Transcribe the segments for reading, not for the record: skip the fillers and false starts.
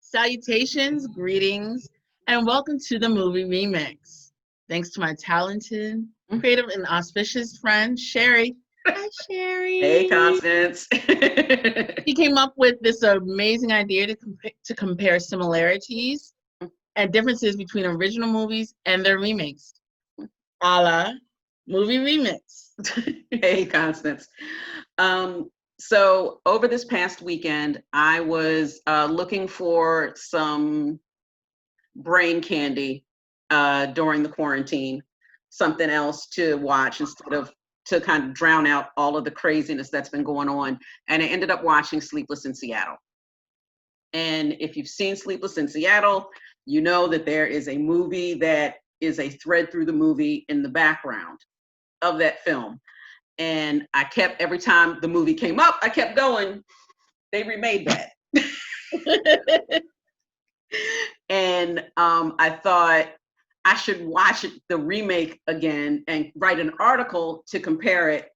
Salutations, greetings, and welcome to the movie Remix. Thanks to my talented, creative, and auspicious friend, Sherry. Hi, Sherry. Hey, Constance. He came up with this amazing idea to compare similarities and differences between original movies and their remakes, a la movie remix. Hey, Constance. So over this past weekend, I was looking for some brain candy during the quarantine, something else to watch instead of to kind of drown out all of the craziness that's been going on. And I ended up watching Sleepless in Seattle. And if you've seen Sleepless in Seattle, you know that there is a movie that is a thread through the movie in the background of that film. And I kept, every time the movie came up, I kept going, they remade that. And I thought I should watch the remake again and write an article to compare it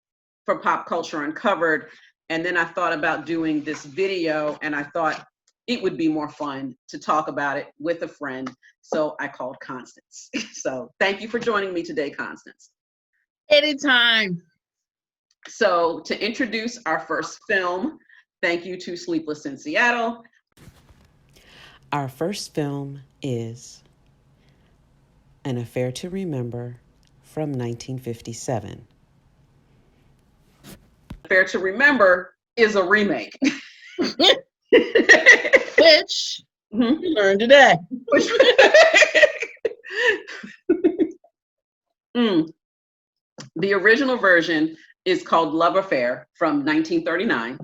for Pop Culture Uncovered. And then I thought about doing this video, and I thought it would be more fun to talk about it with a friend. So I called Constance. So thank you for joining me today, Constance. Anytime. So to introduce our first film, thank you to Sleepless in Seattle. Our first film is An Affair to Remember from 1957. Affair to Remember is a remake. Which we learned today. The original version is called Love Affair from 1939,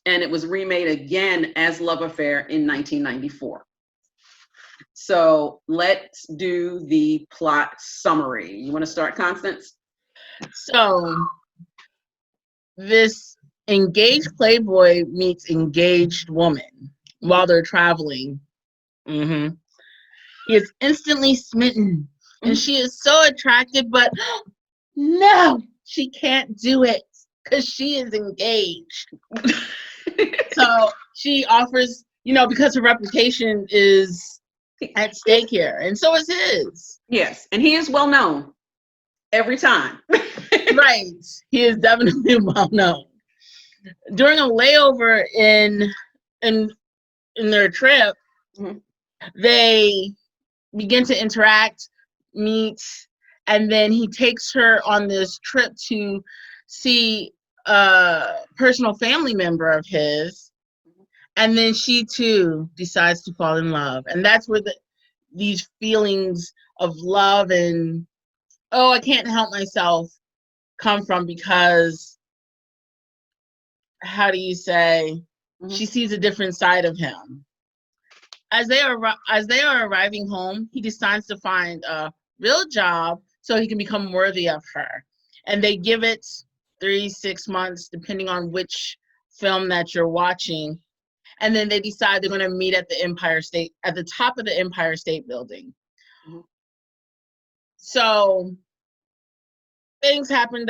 and it was remade again as Love Affair in 1994. So let's do the plot summary. You want to start, Constance? So this engaged playboy meets engaged woman while they're traveling. He is instantly smitten, and she is so attracted, but no, she can't do it because she is engaged. So she offers, because her reputation is at stake here, and so is his. Yes, and he is well known every time. Right, he is definitely well known. During a layover in their trip, they begin to interact, meet, and then he takes her on this trip to see a personal family member of his, and then she too decides to fall in love, and that's where these feelings of love and I can't help myself come from, because how do you say, she sees a different side of him. As they are arriving home, he decides to find a real job so he can become worthy of her. And they give it 3-6 months, depending on which film that you're watching. And then they decide they're going to meet at the top of the Empire State Building. So things happen,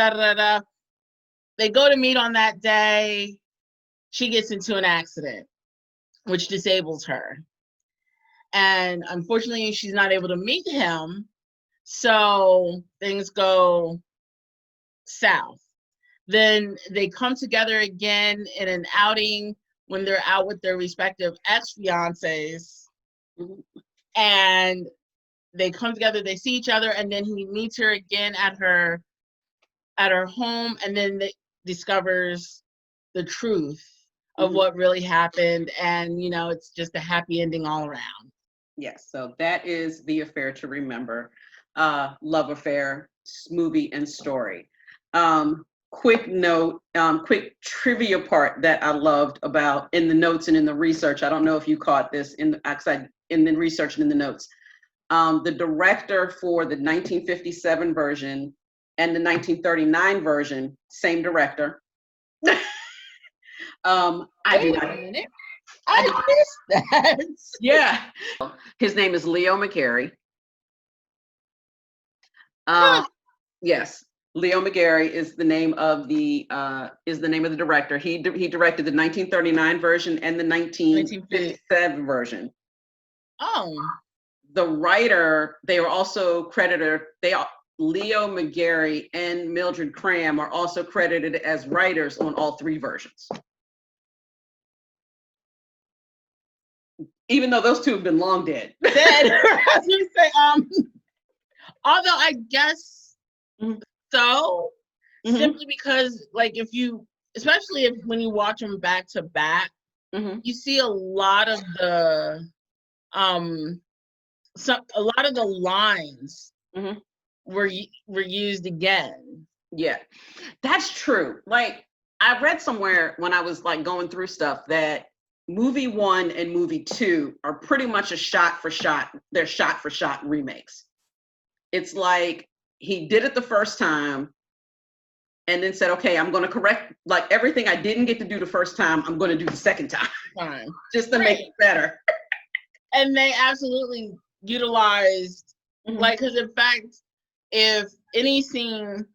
They go to meet on that day. She gets into an accident, which disables her. And unfortunately, she's not able to meet him. So things go south. Then they come together again in an outing when they're out with their respective ex-fiancés. And they come together, they see each other, and then he meets her again at her home, and then they discovers the truth of what really happened, and it's just a happy ending all around. Yes, so that is The Affair to Remember, Love Affair movie and story. Quick note, quick trivia part that I loved about in the notes and in the research. I don't know if you caught this in the research and in the notes. The director for the 1957 version and the 1939 version, same director. I missed that. Yeah. His name is Leo McCarey. Yes. Leo McGarry is the name of the director. He directed the 1939 version and the 1957 version. Oh. The writer, they are also credited. Leo McGarry and Mildred Cram are also credited as writers on all three versions. Even though those two have been long dead. Dead. I was gonna say, although I guess so, simply because, like, especially when you watch them back to back, you see a lot of the lines were used again. Yeah, that's true. Like, I read somewhere when I was like going through stuff that movie 1 and movie 2 are pretty much they're shot for shot remakes. It's like he did it the first time and then said, okay, I'm going to correct like everything I didn't get to do the first time, I'm going to do the second time. Just to make it better. And they absolutely utilized, like, because in fact, if any scene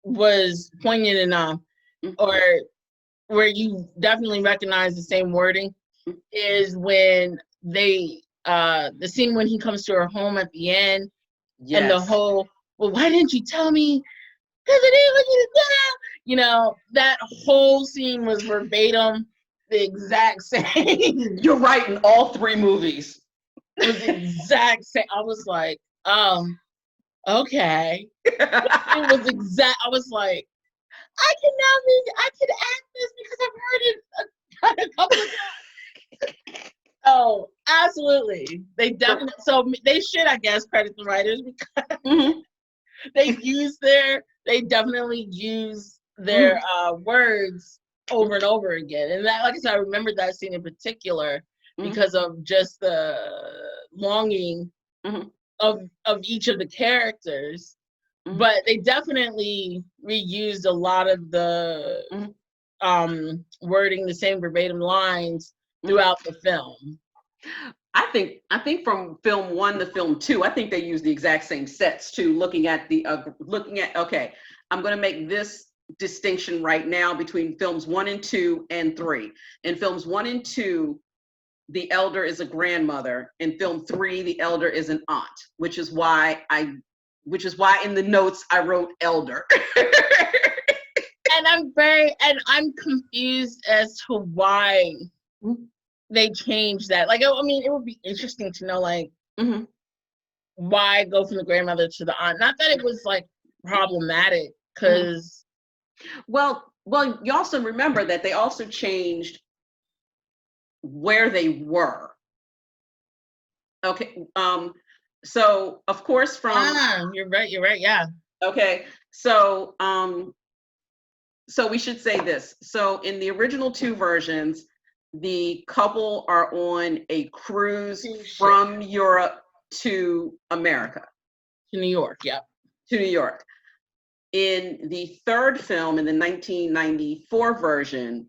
was poignant enough, or where you definitely recognize the same wording, is when the scene when he comes to her home at the end, and the whole, well, why didn't you tell me? Because I didn't want you to know. You know, that whole scene was verbatim the exact same. You're right, in all three movies. It was the exact same. I was like, okay. It was exact. I was like, I can act this because I've heard it a couple of times. Oh, absolutely. They definitely, so they should, I guess, credit the writers because they definitely use their words over and over again. And that, like I said, I remember that scene in particular because of just the longing of each of the characters. But they definitely reused a lot of the wording, the same verbatim lines throughout the film. I think from film 1 to film 2, I think they used the exact same sets too. Looking at okay, I'm going to make this distinction right now between films 1 and 2 and 3. In films 1 and 2, the elder is a grandmother. In film 3, the elder is an aunt, which is why in the notes I wrote elder. And I'm confused as to why they changed that. Like, I mean, it would be interesting to know, like, why go from the grandmother to the aunt. Not that it was like problematic, because well, you also remember that they also changed where they were. Okay, so of course you're right, yeah. Okay, so we should say this. So in the original 2 versions, the couple are on a cruise from Europe to America. To New York, yeah. To New York. In the 3rd film, in the 1994 version,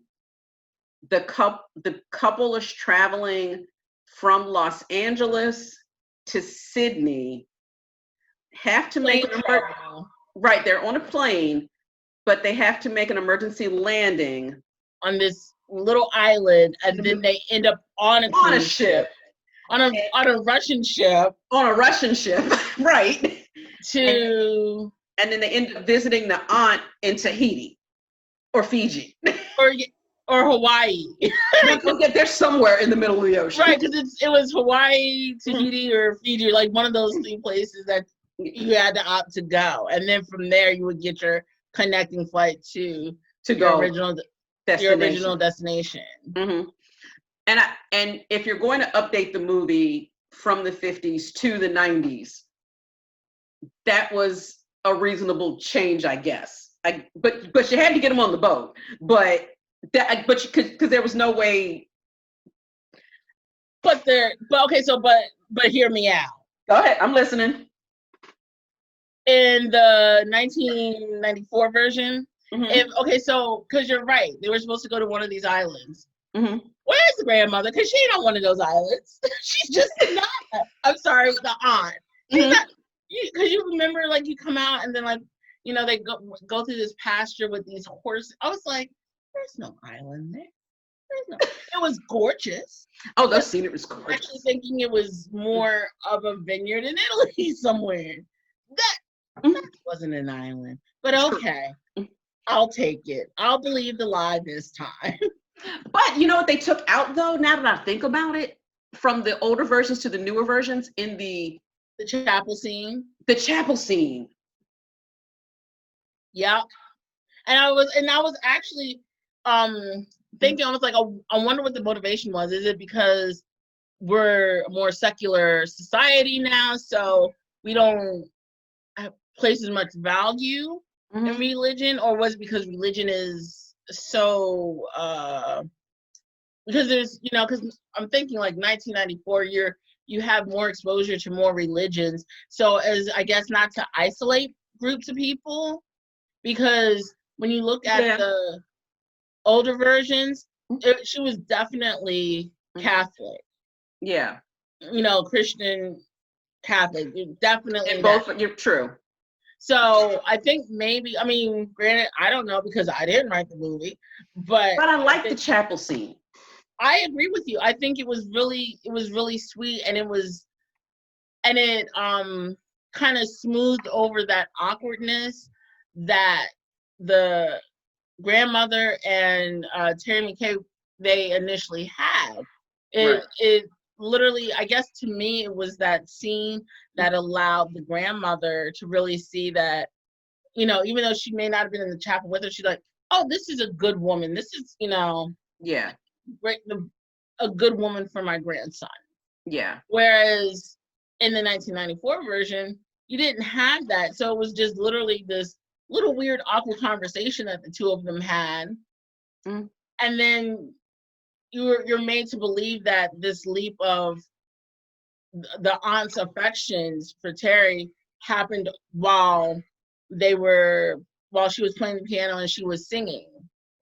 the couple is traveling from Los Angeles to Sydney, have to make they're on a plane, but they have to make an emergency landing on this little island, and then they end up on a ship, on a Russian ship, right? And then they end up visiting the aunt in Tahiti or Fiji or Hawaii. They're somewhere in the middle of the ocean, right? Because it was Hawaii, Tahiti, or Fiji, like one of those 3 places that you had to opt to go, and then from there you would get your connecting flight to your original destination. And if you're going to update the movie from the 50s to the 90s, that was a reasonable change, I guess. But you had to get them on the boat. But because there was no way. But hear me out. Go ahead, I'm listening. In the 1994 version, because you're right, they were supposed to go to one of these islands. Where's the grandmother? Because she ain't on one of those islands. She's just not. I'm sorry, the aunt. because you remember, like, you come out and then, like, they go through this pasture with these horses. I was like, there's no island there. There's no. It was gorgeous. Oh, those scenery was gorgeous. Actually thinking it was more of a vineyard in Italy somewhere. That wasn't an island. But okay, I'll take it. I'll believe the lie this time. But you know what they took out, though, now that I think about it, from the older versions to the newer versions, in the chapel scene. The chapel scene. Yeah. And I was actually thinking, I was like, I wonder what the motivation was. Is it because we're a more secular society now, so we don't place as much value in religion, or was it because religion is so because there's because I'm thinking like 1994, you have more exposure to more religions, so as I guess not to isolate groups of people, because when you look at the older versions, she was definitely Catholic. Yeah. Christian Catholic, definitely. Both, you're true. So I think maybe, granted, I don't know because I didn't write the movie, but I like the chapel scene. I agree with you. I think it was really sweet, and it kind of smoothed over that awkwardness that the grandmother and Terry McKay they initially had. It literally, I guess to me, it was that scene that allowed the grandmother to really see that, even though she may not have been in the chapel with her, she's like, oh, this is a good woman. This is, great, a good woman for my grandson. Yeah. Whereas in the 1994 version, you didn't have that. So it was just literally this little weird, awkward conversation that the two of them had. And then you're made to believe that this leap of the aunt's affections for Terry happened while she was playing the piano and she was singing.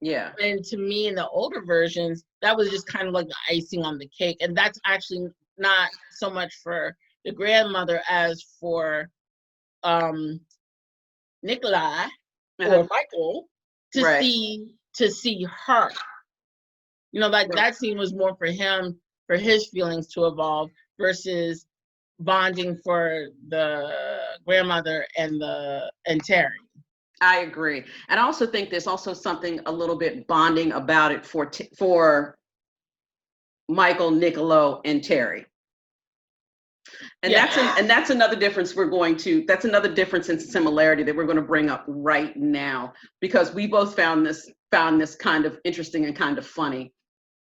Yeah. And to me, in the older versions, that was just kind of like the icing on the cake. And that's actually not so much for the grandmother as for Nikolai or Michael to see her. That scene was more for him, for his feelings to evolve versus bonding for the grandmother and Terry. I agree. And I also think there's also something a little bit bonding about it for Michael, Niccolo, and Terry. And that's another difference that's another difference in similarity that we're going to bring up right now, because we both found this kind of interesting and kind of funny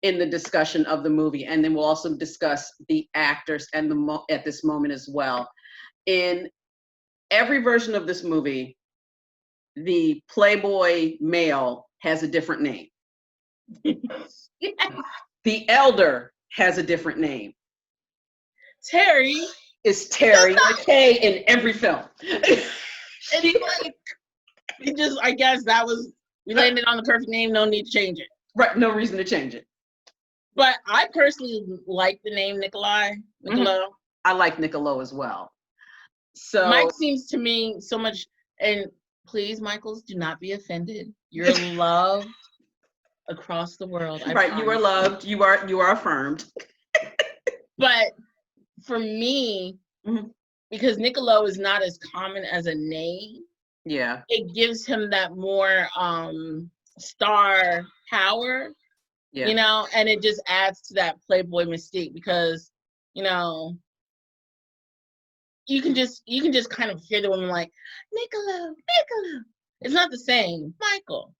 in the discussion of the movie. And then we'll also discuss the actors and at this moment as well. In every version of this movie, the Playboy male has a different name. The elder has a different name. Terry is Terry McKay in every film. I guess we landed on the perfect name, no need to change it. Right, no reason to change it. But I personally like the name Niccolo. I like Niccolo as well. So Mike seems to me so much, and please, Michaels, do not be offended. You're loved across the world. Right, you are loved. You are affirmed. But for me, because Niccolo is not as common as a name, it gives him that more star power. And it just adds to that Playboy mystique, because you can just kind of hear the woman like, Niccolo. It's not the same. Michael,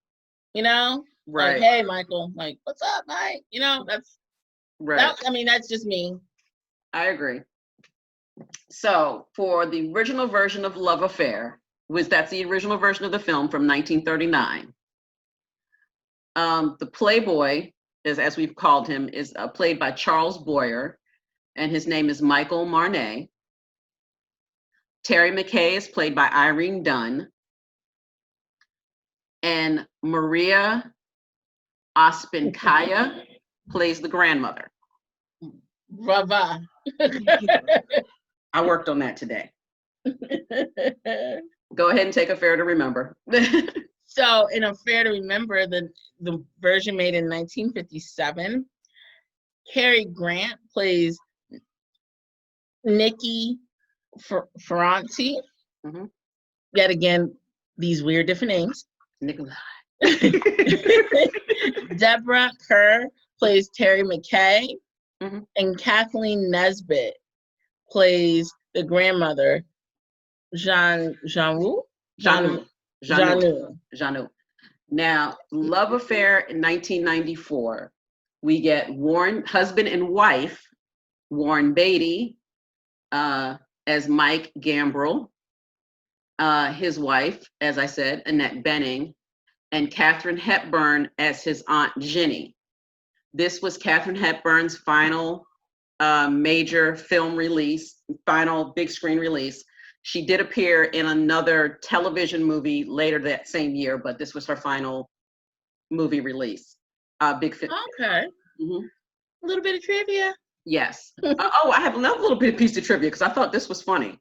right? Like, hey, Michael, like, what's up, Mike? That's right. That's just me. I agree. So for the original version of Love Affair, that's the original version of the film from 1939. The Playboy, as we've called him, is played by Charles Boyer, and his name is Michael Marnet. Terry McKay is played by Irene Dunn. And Maria Ospinkaya plays the grandmother. Brava. I worked on that today. Go ahead and take Affair to Remember. So, in Affair to Remember, the version made in 1957, Cary Grant plays Nikki Ferranti. Mhm. Yet again, these weird different names. Nikolai. Deborah Kerr plays Terry McKay, Mhm. and Kathleen Nesbitt plays the grandmother, Janu. Now, Love Affair in 1994, we get husband and wife, Warren Beatty as Mike Gambrell, his wife, as I said, Annette Bening, and Katharine Hepburn as his Aunt Jenny. This was Katharine Hepburn's final major film release, final big screen release. She did appear in another television movie later that same year, but this was her final movie release. Okay. Mm-hmm. A little bit of trivia. Yes. I have another little bit of piece of trivia because I thought this was funny.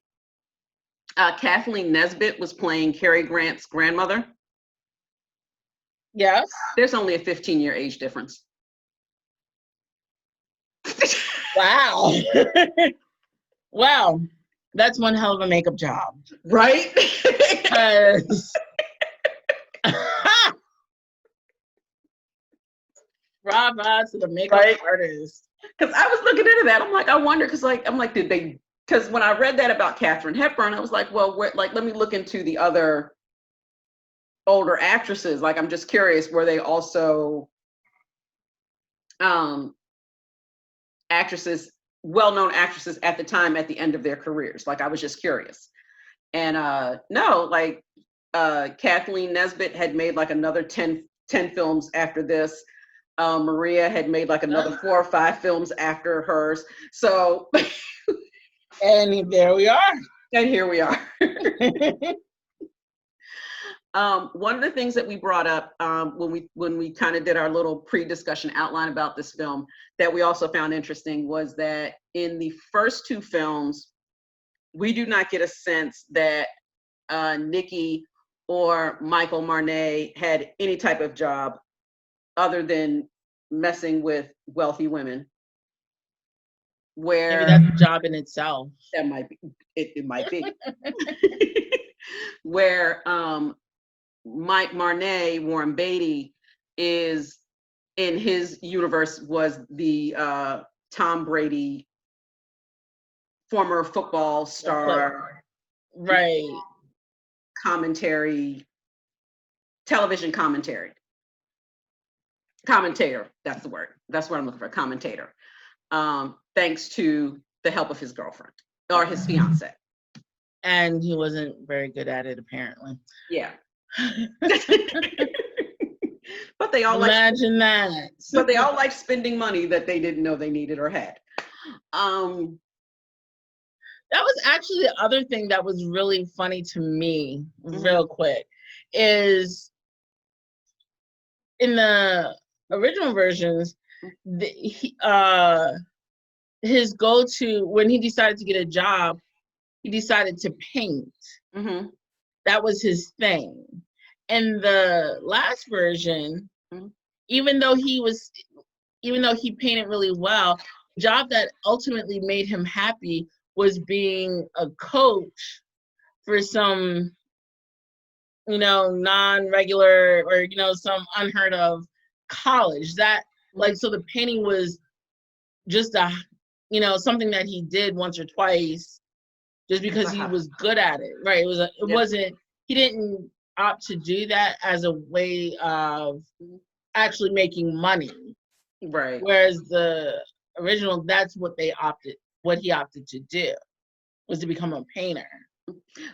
Kathleen Nesbitt was playing Cary Grant's grandmother. Yes. There's only a 15-year age difference. Wow. Wow. That's one hell of a makeup job. Right? Bravo to the makeup artist. Because I was looking into that. I'm like, I wonder, because when I read that about Katharine Hepburn, I was like, well, let me look into the other older actresses. Like, I'm just curious, were they also actresses, well-known actresses at the time at the end of their careers? Like, I was just curious. And no, like Kathleen Nesbitt had made like another 10 films after this. Maria had made like another 4 or 5 films after hers. So and there we are. And here we are. One of the things that we brought up when we kind of did our little pre-discussion outline about this film that we also found interesting was that in the first 2 films, we do not get a sense that Nikki or Michael Marnet had any type of job other than messing with wealthy women. Where maybe that's a job in itself. That might be. It might be. Where Mike Marnet, Warren Beatty, is in his universe was the Tom Brady, former football star, right? Television commentator. That's the word. That's what I'm looking for. Commentator. Thanks to the help of his girlfriend or his fiance. And he wasn't very good at it, apparently. Yeah. But they all imagine that. But they all like spending money that they didn't know they needed or had. That was actually the other thing that was really funny to me, real quick, is in the original versions, his go-to when he decided to get a job, he decided to paint. Mm-hmm. That was his thing. In the last version, even though he painted really well, the job that ultimately made him happy was being a coach for some, non-regular or, some unheard of college. That, so the painting was just something that he did once or twice just because he was good at it. Right. He didn't opt to do that as a way of actually making money. Right. Whereas the original, that's what he opted to do, was to become a painter.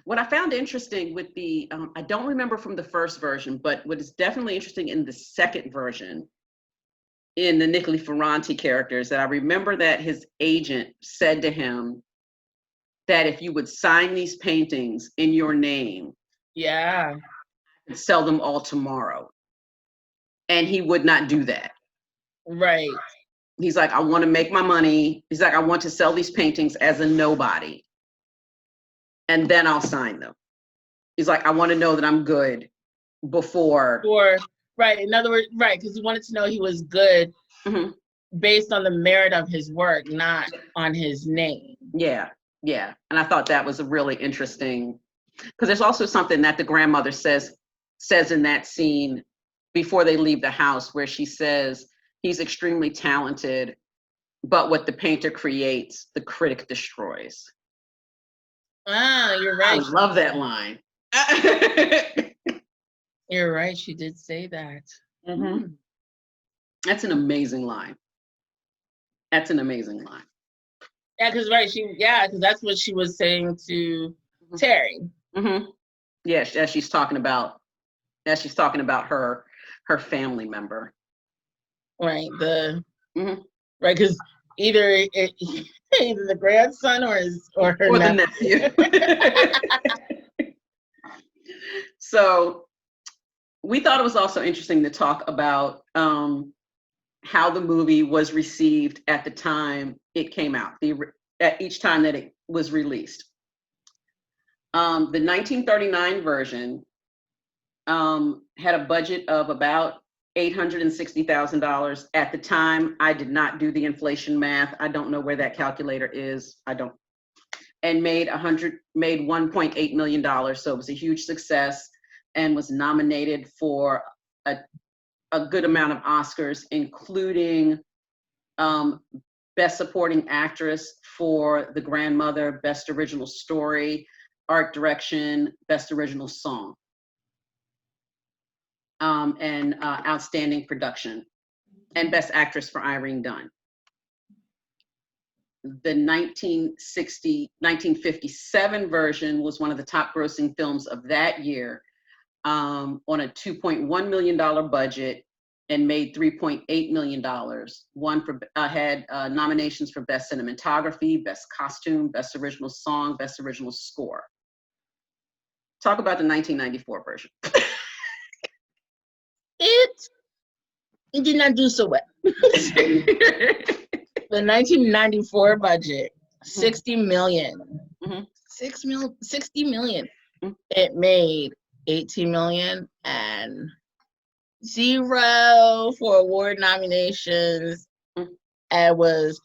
What I found interesting with the, I don't remember from the first version, but what is definitely interesting in the second version, in the Nicola Ferranti characters, that I remember that his agent said to him that if you would sign these paintings in your name, and sell them all tomorrow. And he would not do that. Right. He's like, I want to make my money. He's like, I want to sell these paintings as a nobody. and then I'll sign them. He's like, I want to know that I'm good before. Or right, in other words, right, because he wanted to know he was good Mhm. based on the merit of his work, not on his name. Yeah, yeah. And I thought that was a really interesting, because there's also something that the grandmother says in that scene before they leave the house, where she says he's extremely talented, but what the painter creates, the critic destroys. Ah, you're I right. love that line. You're right. She did say that. Mhm. That's an amazing line. That's an amazing line. Yeah, because because that's what she was saying to Terry. Mm-hmm. Yeah, as she's talking about her family member. Right. Mhm. Right, because either either the grandson or her the nephew. So we thought it was also interesting to talk about how the movie was received at the time it came out, at each time that it was released. The 1939 version had a budget of about $860,000 at the time. I did not do the inflation math. I don't know where that calculator is. I don't. And made $1.8 million. So it was a huge success and was nominated for a good amount of Oscars, including Best Supporting Actress for The Grandmother, Best Original Story, Art Direction, Best Original Song, and Outstanding Production, and Best Actress for Irene Dunn. The 1957 version was one of the top grossing films of that year, on a $2.1 million budget, and made $3.8 million. Had nominations for Best Cinematography, Best Costume, Best Original Song, Best Original Score. Talk about the 1994 version. It did not do so well. The 1994 budget, 60 million. Mm-hmm. 60 million. Mm-hmm. It made 18 million and 0 for award nominations. Mm-hmm. And was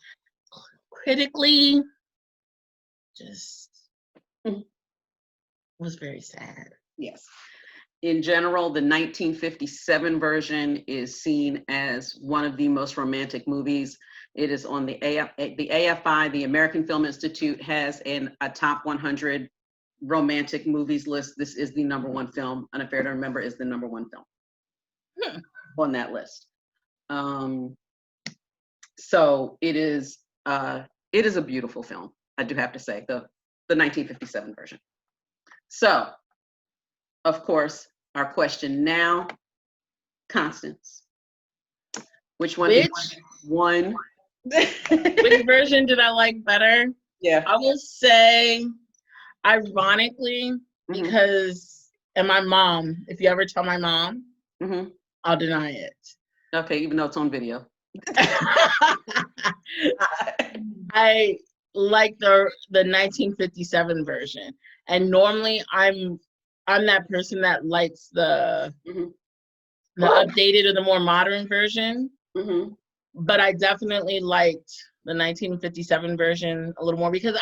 critically just was very sad. Yes. In general, the 1957 version is seen as one of the most romantic movies. It is on the AFI, the American Film Institute, has a top 100 romantic movies list. This is the number one film. An Affair to Remember is the number one film on that list. So it is a beautiful film, I do have to say, the 1957 version. So, of course, our question now, Constance, which one? Which version did I like better? Yeah. I will say, ironically, because, and my mom, if you ever tell my mom, I'll deny it. Okay, even though it's on video. I like the 1957 version, and normally I'm that person that likes the updated or the more modern version. But I definitely liked the 1957 version a little more because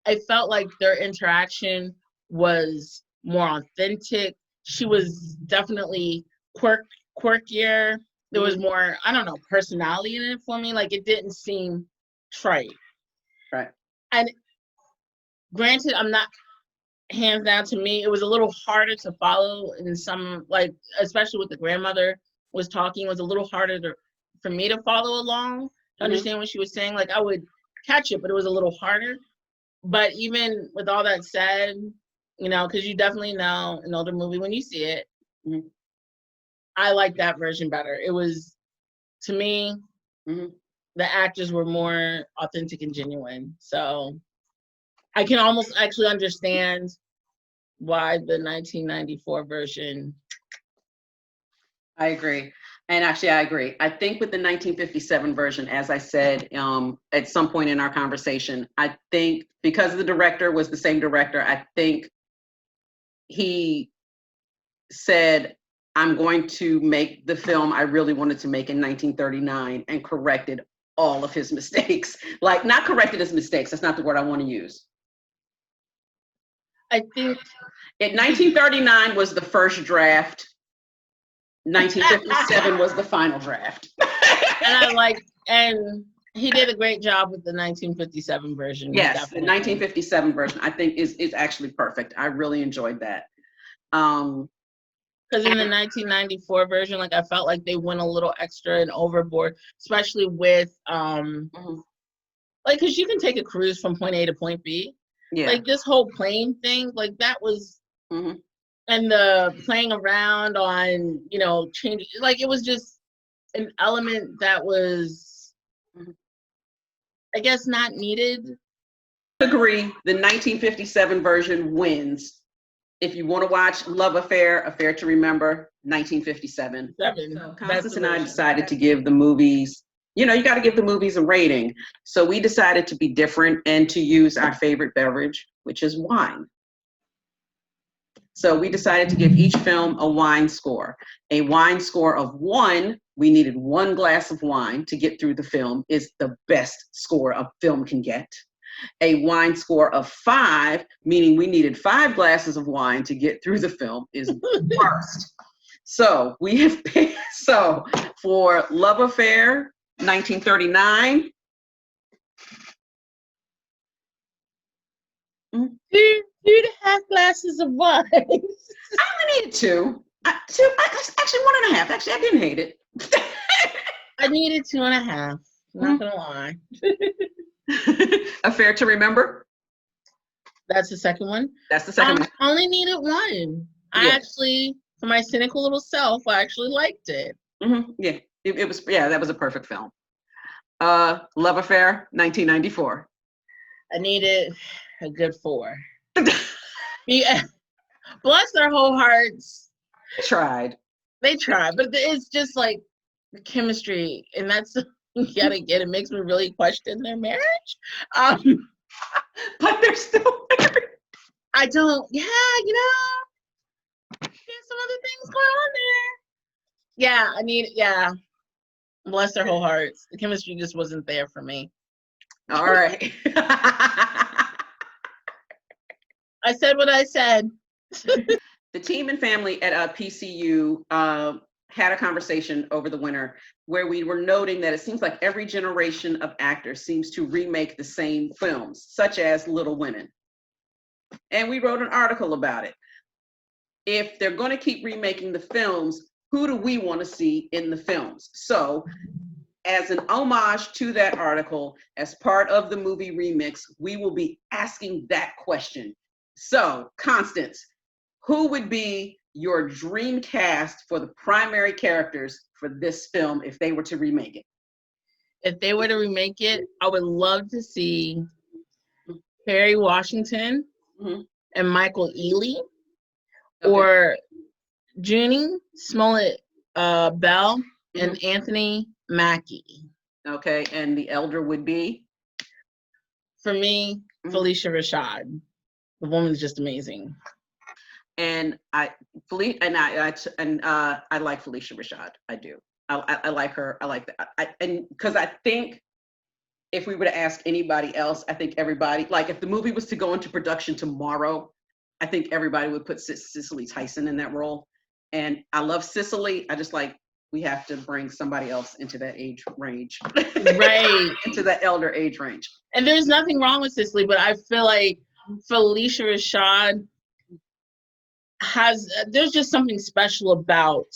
I felt like their interaction was more authentic. She was definitely quirkier. There was more, I don't know, personality in it for me. Like, it didn't seem trite. Right. And granted, I'm not, hands down, to me, it was a little harder to follow in some, like, especially with the grandmother was talking, it was a little harder for me to follow along, to understand what she was saying. Like, I would catch it, but it was a little harder. But even with all that said, you know, because you definitely know an older movie when you see it, I like that version better. It was, to me, the actors were more authentic and genuine. So I can almost actually understand why the 1994 version I agree. And actually, I agree. I think with the 1957 version, as I said at some point in our conversation, I think because the director was the same director, I think he said, I'm going to make the film I really wanted to make in 1939 and corrected all of his mistakes. Like, not corrected his mistakes, that's not the word I want to use. I think In 1939 was the first draft. 1957 was the final draft. and he did a great job with the 1957 version. Yes, the 1957 version I think is actually perfect. I really enjoyed that. Because in the 1994 version, like I felt like they went a little extra and overboard, especially with like because you can take a cruise from point A to point B. Yeah. Like this whole plane thing, like that was and the playing around on, you know, changing, like it was just an element that was I guess not needed. I agree. The 1957 version wins. If you want to watch Love Affair, Affair to Remember, 1957. So Constance and I decided to give the movies, you know, you got to give the movies a rating. So we decided to be different and to use our favorite beverage, which is wine. So we decided to give each film a wine score. A wine score of 1, we needed 1 glass of wine to get through the film, is the best score a film can get. A wine score of 5, meaning we needed 5 glasses of wine to get through the film, is worst. So we have picked, so for Love Affair, 1939. 2.5 glasses of wine. I only needed 2. Actually 1.5. Actually, I didn't hate it. I needed 2.5. Not gonna lie. Affair to Remember. That's the second one. That's the second one. I only needed 1. I actually, for my cynical little self, I actually liked it. Yeah, it was. Yeah, that was a perfect film. Love Affair, 1994. I needed a good 4. Yeah, bless their whole hearts. They tried, but it's just like the chemistry, and that's yet again, it makes me really question their marriage. But they're still married. I don't. Yeah, you know, there's some other things going on there. Yeah, yeah. Bless their whole hearts. The chemistry just wasn't there for me. All right. I said what I said. The team and family at PCU had a conversation over the winter where we were noting that it seems like every generation of actors seems to remake the same films, such as Little Women. And we wrote an article about it. If they're going to keep remaking the films, who do we want to see in the films? So, as an homage to that article, as part of the movie Remix, we will be asking that question. So, Constance, who would be your dream cast for the primary characters for this film if they were to remake it? If they were to remake it, I would love to see Kerry Washington and Michael Ealy, or Junie Smollett Bell and Anthony Mackie. Okay, and the elder would be? For me, Felicia Rashad. The woman's just amazing. And I like Felicia Rashad. I do. I like her. I like that. And because I think if we were to ask anybody else, I think everybody, like if the movie was to go into production tomorrow, I think everybody would put Cicely Tyson in that role. And I love Cicely. I just like, we have to bring somebody else into that age range. Right. Into that elder age range. And there's nothing wrong with Cicely, but I feel like Felicia Rashad there's just something special about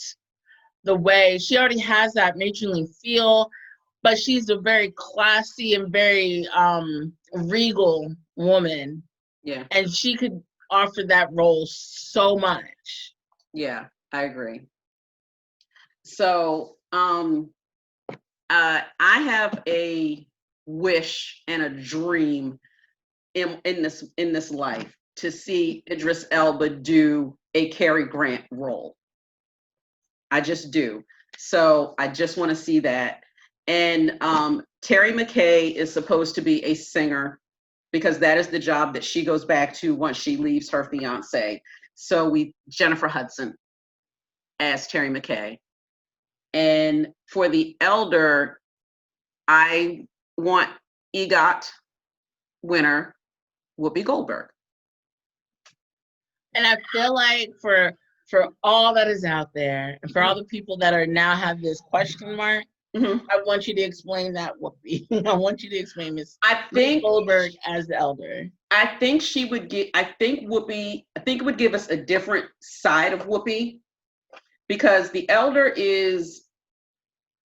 the way she already has that matronly feel, but she's a very classy and very regal woman. Yeah. And she could offer that role so much. Yeah, I agree. So I have a wish and a dream in this life to see Idris Elba do a Cary Grant role. I just do. So I just want to see that. And Terry McKay is supposed to be a singer because that is the job that she goes back to once she leaves her fiance. So Jennifer Hudson as Terry McKay. And for the elder, I want EGOT winner Whoopi Goldberg. And I feel like for all that is out there, and for all the people that are now have this question mark, I want you to explain that, Whoopi. I want you to explain Miss Goldberg as the elder. I think she would get. I think it would give us a different side of Whoopi, because the elder is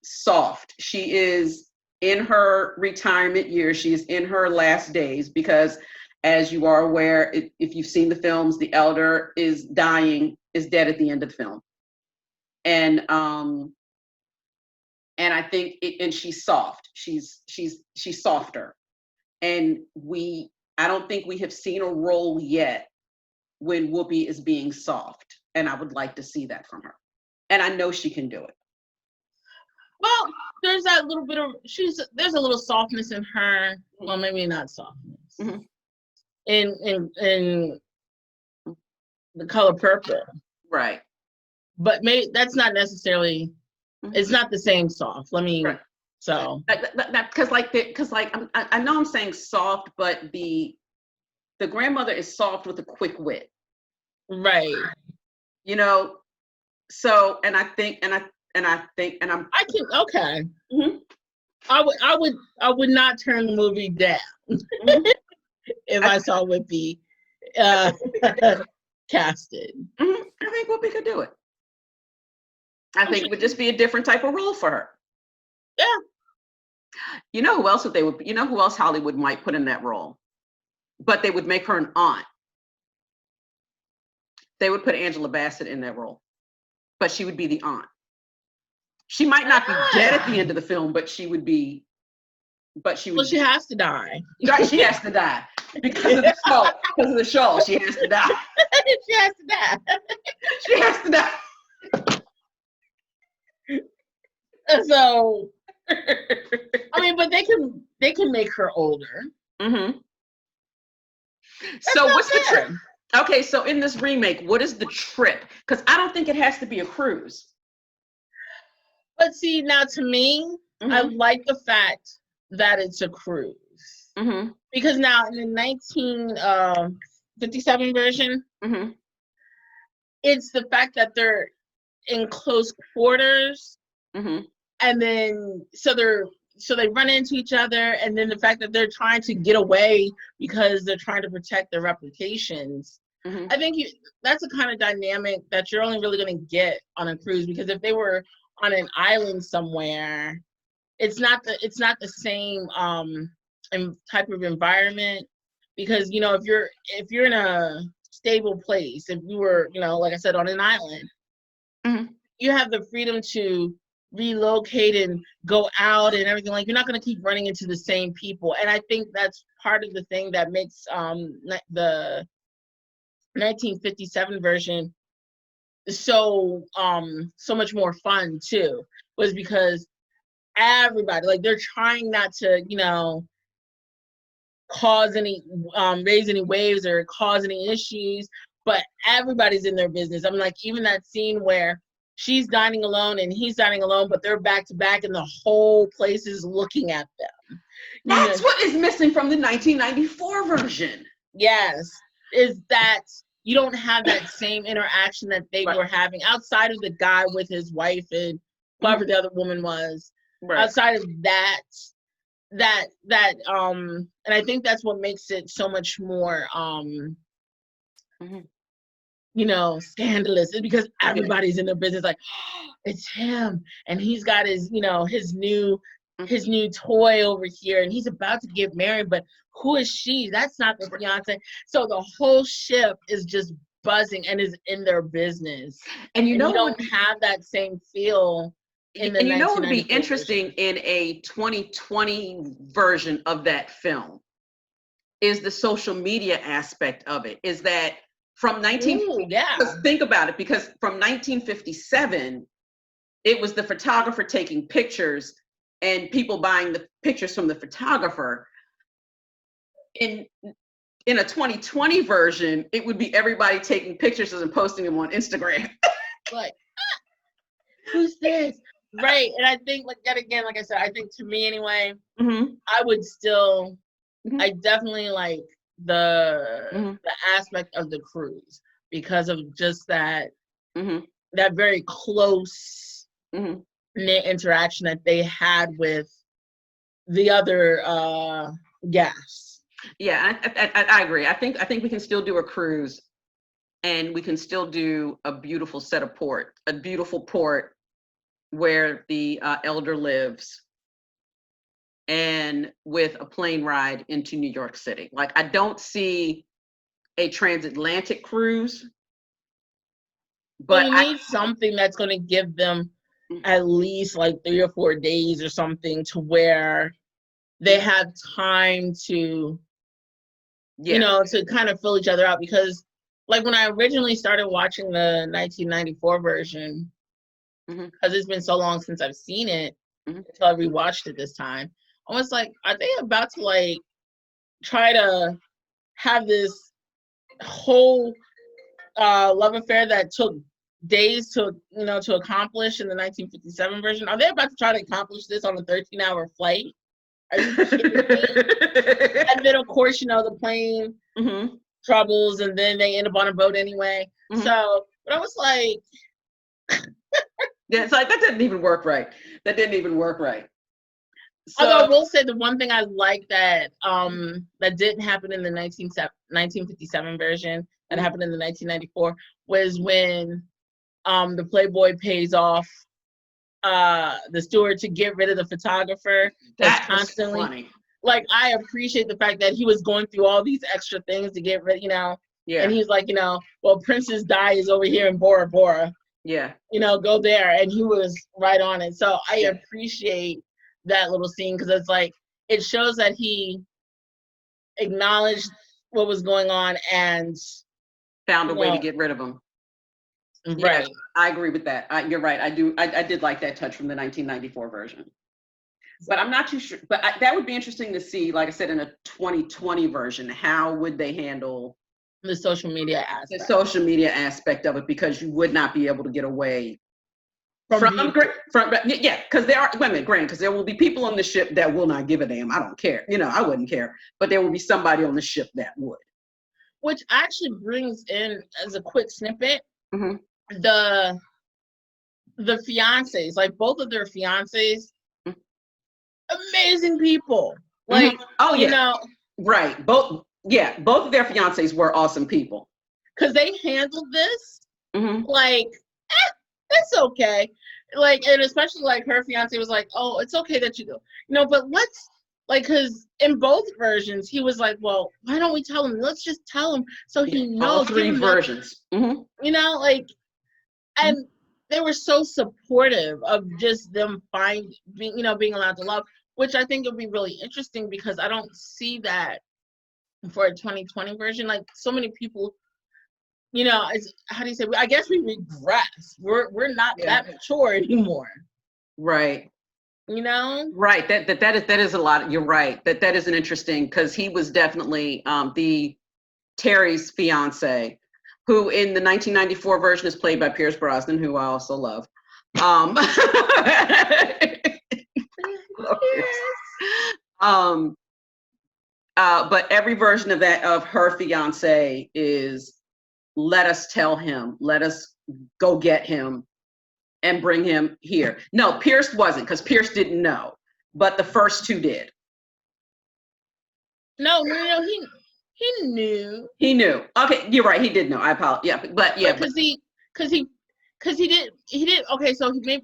soft. She is in her retirement years. She is in her last days because, as you are aware, if you've seen the films, the elder is dead at the end of the film. And I think and she's soft. She's softer. And I don't think we have seen a role yet when Whoopi is being soft. And I would like to see that from her. And I know she can do it. Well, there's that little bit of there's a little softness in her. Well, maybe not softness. Mm-hmm. In The Color Purple. Right. But maybe that's not necessarily, it's not the same soft. Right. So because I know I'm saying soft, but the grandmother is soft with a quick wit. Right. You know, so and I can okay. Mm-hmm. I would not turn the movie down if I saw Whoopi casted. I think Whoopi could do it. I think it would just be a different type of role for her. Yeah. You know who else Hollywood might put in that role? But they would make her an aunt. They would put Angela Bassett in that role. But she would be the aunt. She might not be dead at the end of the film, but she would be. Well, she has to die. Right, she has to die because of the show. Because of the show, she has to die. She has to die. She has to die. So, I mean, but they can make her older. Mm-hmm. So what's the trip? Okay, so in this remake, what is the trip? Because I don't think it has to be a cruise. But see, now to me, I like the fact that it's a cruise. Mm-hmm. Because now in the 1957 version, it's the fact that they're in close quarters. And then so they run into each other, and then the fact that they're trying to get away because they're trying to protect their reputations. I think that's the kind of dynamic that you're only really going to get on a cruise, because if they were on an island somewhere, it's not the same type of environment, because if you're in a stable place, if you were like I said, on an island, you have the freedom to relocate and go out and everything. Like, you're not going to keep running into the same people. And I think that's part of the thing that makes the 1957 version so much more fun too, was because everybody, like, they're trying not to cause any raise any waves or cause any issues, but everybody's in their business. I mean, like, even that scene where she's dining alone and he's dining alone, but they're back to back and the whole place is looking at them. That's what is missing from the 1994 version. Yes, is that you don't have that same interaction that they were having outside of the guy with his wife and whoever the other woman was. Right. Outside of that, and I think that's what makes it so much more scandalous, is because everybody's in their business, like, oh, it's him, and he's got his new toy over here, and he's about to get married, but who is she? That's not the fiance. So the whole ship is just buzzing and is in their business, and you don't have that same feel. And it would be interesting in a 2020 version of that film is the social media aspect of it. Is that from 19? Think about it, because from 1957, it was the photographer taking pictures and people buying the pictures from the photographer. In a 2020 version, it would be everybody taking pictures and posting them on Instagram. Like, who's this? Right. And I think, like, that again, like I said, I think to me anyway, I would still, I definitely like the aspect of the cruise because of just that that very close knit interaction that they had with the other guests. Yeah, I agree. I think we can still do a cruise, and we can still do a beautiful port where the elder lives, and with a plane ride into New York City. Like, I don't see a transatlantic cruise, but you need something that's going to give them at least like 3 or 4 days or something to where they have time to, you know, to kind of fill each other out. Because like when I originally started watching the 1994 version, because it's been so long since I've seen it until I rewatched it this time, I was like, are they about to like try to have this whole love affair that took days to, you know, to accomplish in the 1957 version? Are they about to try to accomplish this on a 13-hour flight? Are you kidding me? And then of course, you know, the plane troubles, and then they end up on a boat anyway. So, but I was like, yeah, it's like that didn't even work right. So, although I will say the one thing I like that that didn't happen in the 1957 version that happened in the 1994 was when the Playboy pays off the steward to get rid of the photographer that's constantly funny. Like, I appreciate the fact that he was going through all these extra things to get rid, you know. And he's like, you know, well, Princess Di is over here in Bora Bora. Yeah. You know, go there. And he was right on it. So I appreciate that little scene because it's like, it shows that he acknowledged what was going on and found a way to get rid of him. Right. Yeah, I agree with that. You're right. I did like that touch from the 1994 version. But I'm not too sure. But that would be interesting to see, like I said, in a 2020 version, how would they handle the social media aspect? The social media aspect of it, because you would not be able to get away from yeah, because there are women, granted, because there will be people on the ship that will not give a damn. I don't care. You know, I wouldn't care. But there will be somebody on the ship that would. Which actually brings in, as a quick snippet, the fiancés, like both of their fiancés, amazing people. Like, oh yeah, you know, right. Both of their fiancés were awesome people. Because they handled this like, it's okay. Like, and especially like her fiance was like, oh, it's okay that you go, you know, but let's like, because in both versions he was like, well, why don't we tell him? Let's just tell him so he knows. All three versions. You know, like, and they were so supportive of just them being allowed to love, which I think would be really interesting because I don't see that for a 2020 version. Like, so many people, you know, how do you say? I guess we regress. We're not that mature anymore. Right. You know. Right. That is a lot. You're right. That is an interesting, because he was definitely the Terry's fiance, who in the 1994 version is played by Pierce Brosnan, who I also love. But every version of her fiance is, let us tell him, let us go get him and bring him here. No, Pierce wasn't, because Pierce didn't know, but the first two did. No, he knew. He knew. Okay, you're right. He did know. I apologize. Yeah, but yeah, because he did. Okay, so he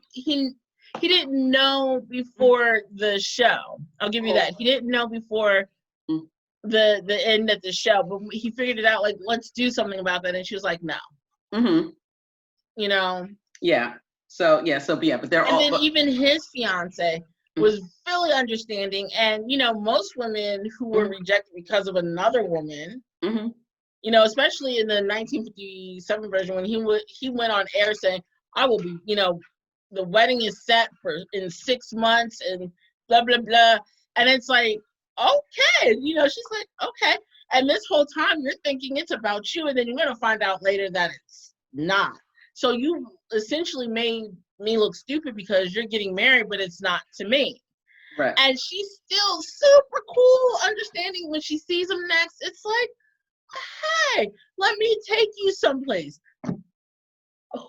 didn't know before the show. I'll give you that. He didn't know before the end of the show, but he figured it out. Like, let's do something about that. And she was like, no. You know. Yeah. So but they're all. And then even his fiance was really understanding, and you know, most women who were rejected because of another woman, you know, especially in the 1957 version when he went on air saying, "I will be," you know, the wedding is set for in 6 months and blah blah blah. And it's like, okay, you know, she's like, okay. And this whole time you're thinking it's about you, and then you're gonna find out later that it's not. So you essentially made me look stupid because you're getting married, but it's not to me. Right. And she's still super cool, understanding when she sees him next. It's like, hey, let me take you someplace.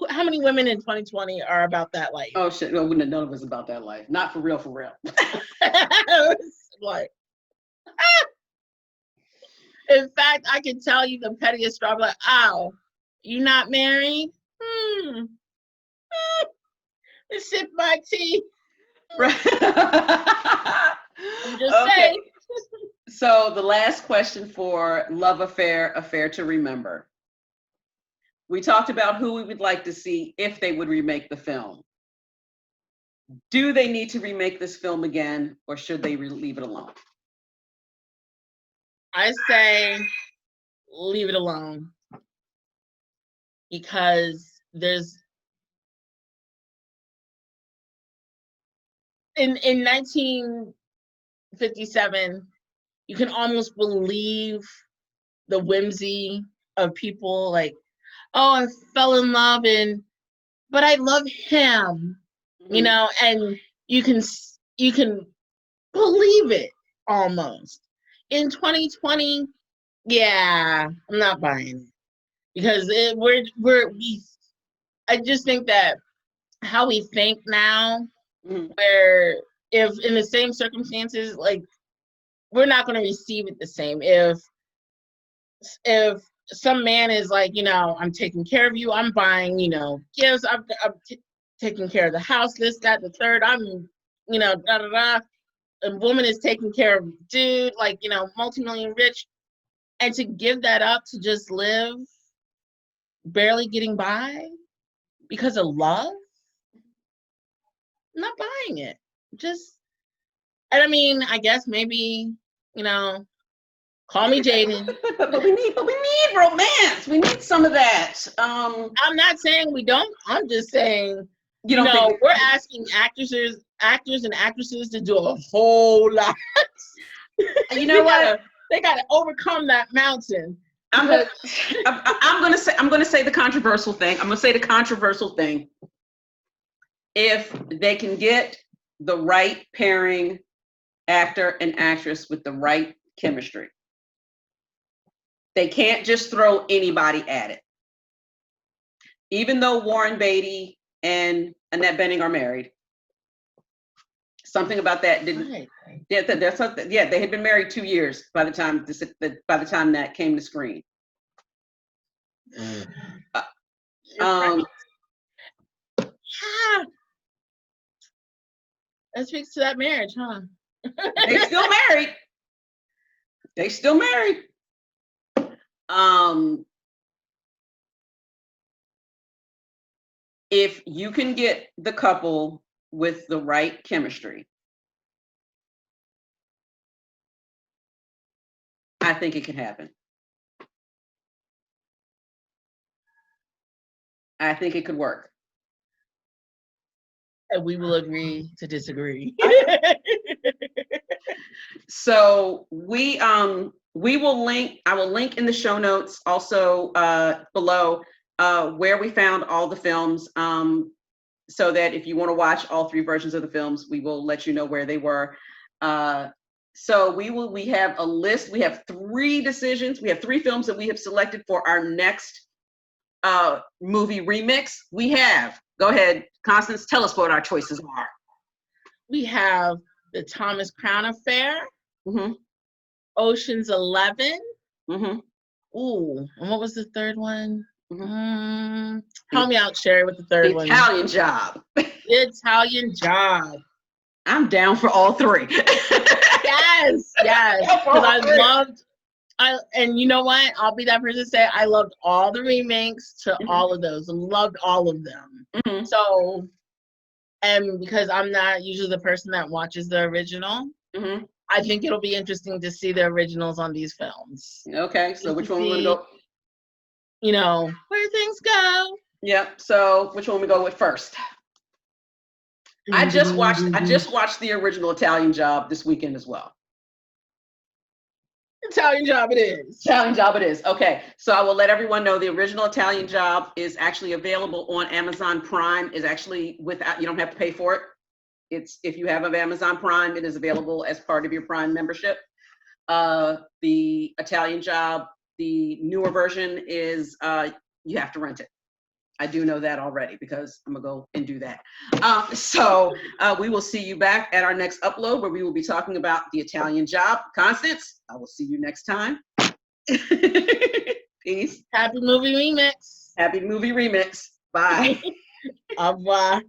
How many women in 2020 are about that life? Oh shit! No, none of us about that life. Not for real, for real. Like, ah. In fact, I can tell you the pettiest stuff. Like, oh, you not married? Sip my tea. Right. I'm just saying. So the last question for Love Affair, Affair to Remember. We talked about who we would like to see if they would remake the film. Do they need to remake this film again, or should they leave it alone? I say leave it alone, because there's in 1957, you can almost believe the whimsy of people like, oh, I fell in love but I love him, you know, and you can believe it almost. In 2020, yeah, I'm not buying it, because I just think that how we think now, where if in the same circumstances, like, we're not going to receive it the same. If some man is like, you know, I'm taking care of you, I'm buying, you know, gifts, I'm taking care of the house, this, that, the third, I'm, you know, da da da. A woman is taking care of dude, like, you know, multi-million rich, and to give that up to just live barely getting by because of love, I'm not buying it. Just, and I mean, I guess maybe, you know, call me jaded. but we need romance. We need some of that. I'm not saying we don't. I'm just saying, you know, we're asking actors and actresses to do a whole lot. You know what? They gotta overcome that mountain. I'm gonna say the controversial thing. I'm gonna say the controversial thing. If they can get the right pairing, actor and actress with the right chemistry, they can't just throw anybody at it. Even though Warren Beatty and Annette Bening are married, something about that didn't. Right. Yeah, that's something. Yeah, they had been married 2 years by the time that came to screen. Yeah. That speaks to that marriage, huh? They still married. They still married. If you can get the couple with the right chemistry, I think it can happen. I think it could work. And we will agree to disagree. So we will link, I will link in the show notes also below where we found all the films, so that if you want to watch all 3 versions of the films, we will let you know where they were. So we have a list. We have 3 decisions. We have 3 films that we have selected for our next movie remix. We have, go ahead, Constance, tell us what our choices are. We have the Thomas Crown Affair, Ocean's 11. Ooh, and what was the third one? Help me out, Sherry, with the third one. Italian Job. The Italian Job. I'm down for all 3. Yes. Because and you know what? I'll be that person to say I loved all the remakes to all of those. I loved all of them. So, and because I'm not usually the person that watches the original, I think it'll be interesting to see the originals on these films. Okay, so which one we want to go? You know, where things go. Yep, so which one we go with first? I just watched the original Italian Job this weekend as well. Italian Job it is. Italian Job it is. Okay, so I will let everyone know the original Italian Job is actually available on Amazon Prime. Is actually without, you don't have to pay for it. It's, if you have Amazon Prime, it is available as part of your Prime membership. The Italian Job, the newer version is you have to rent it. I do know that already because I'm gonna go and do that. So we will see you back at our next upload where we will be talking about the Italian Job. Constance, I will see you next time. Peace. Happy movie remix. Happy movie remix. Bye. Au revoir.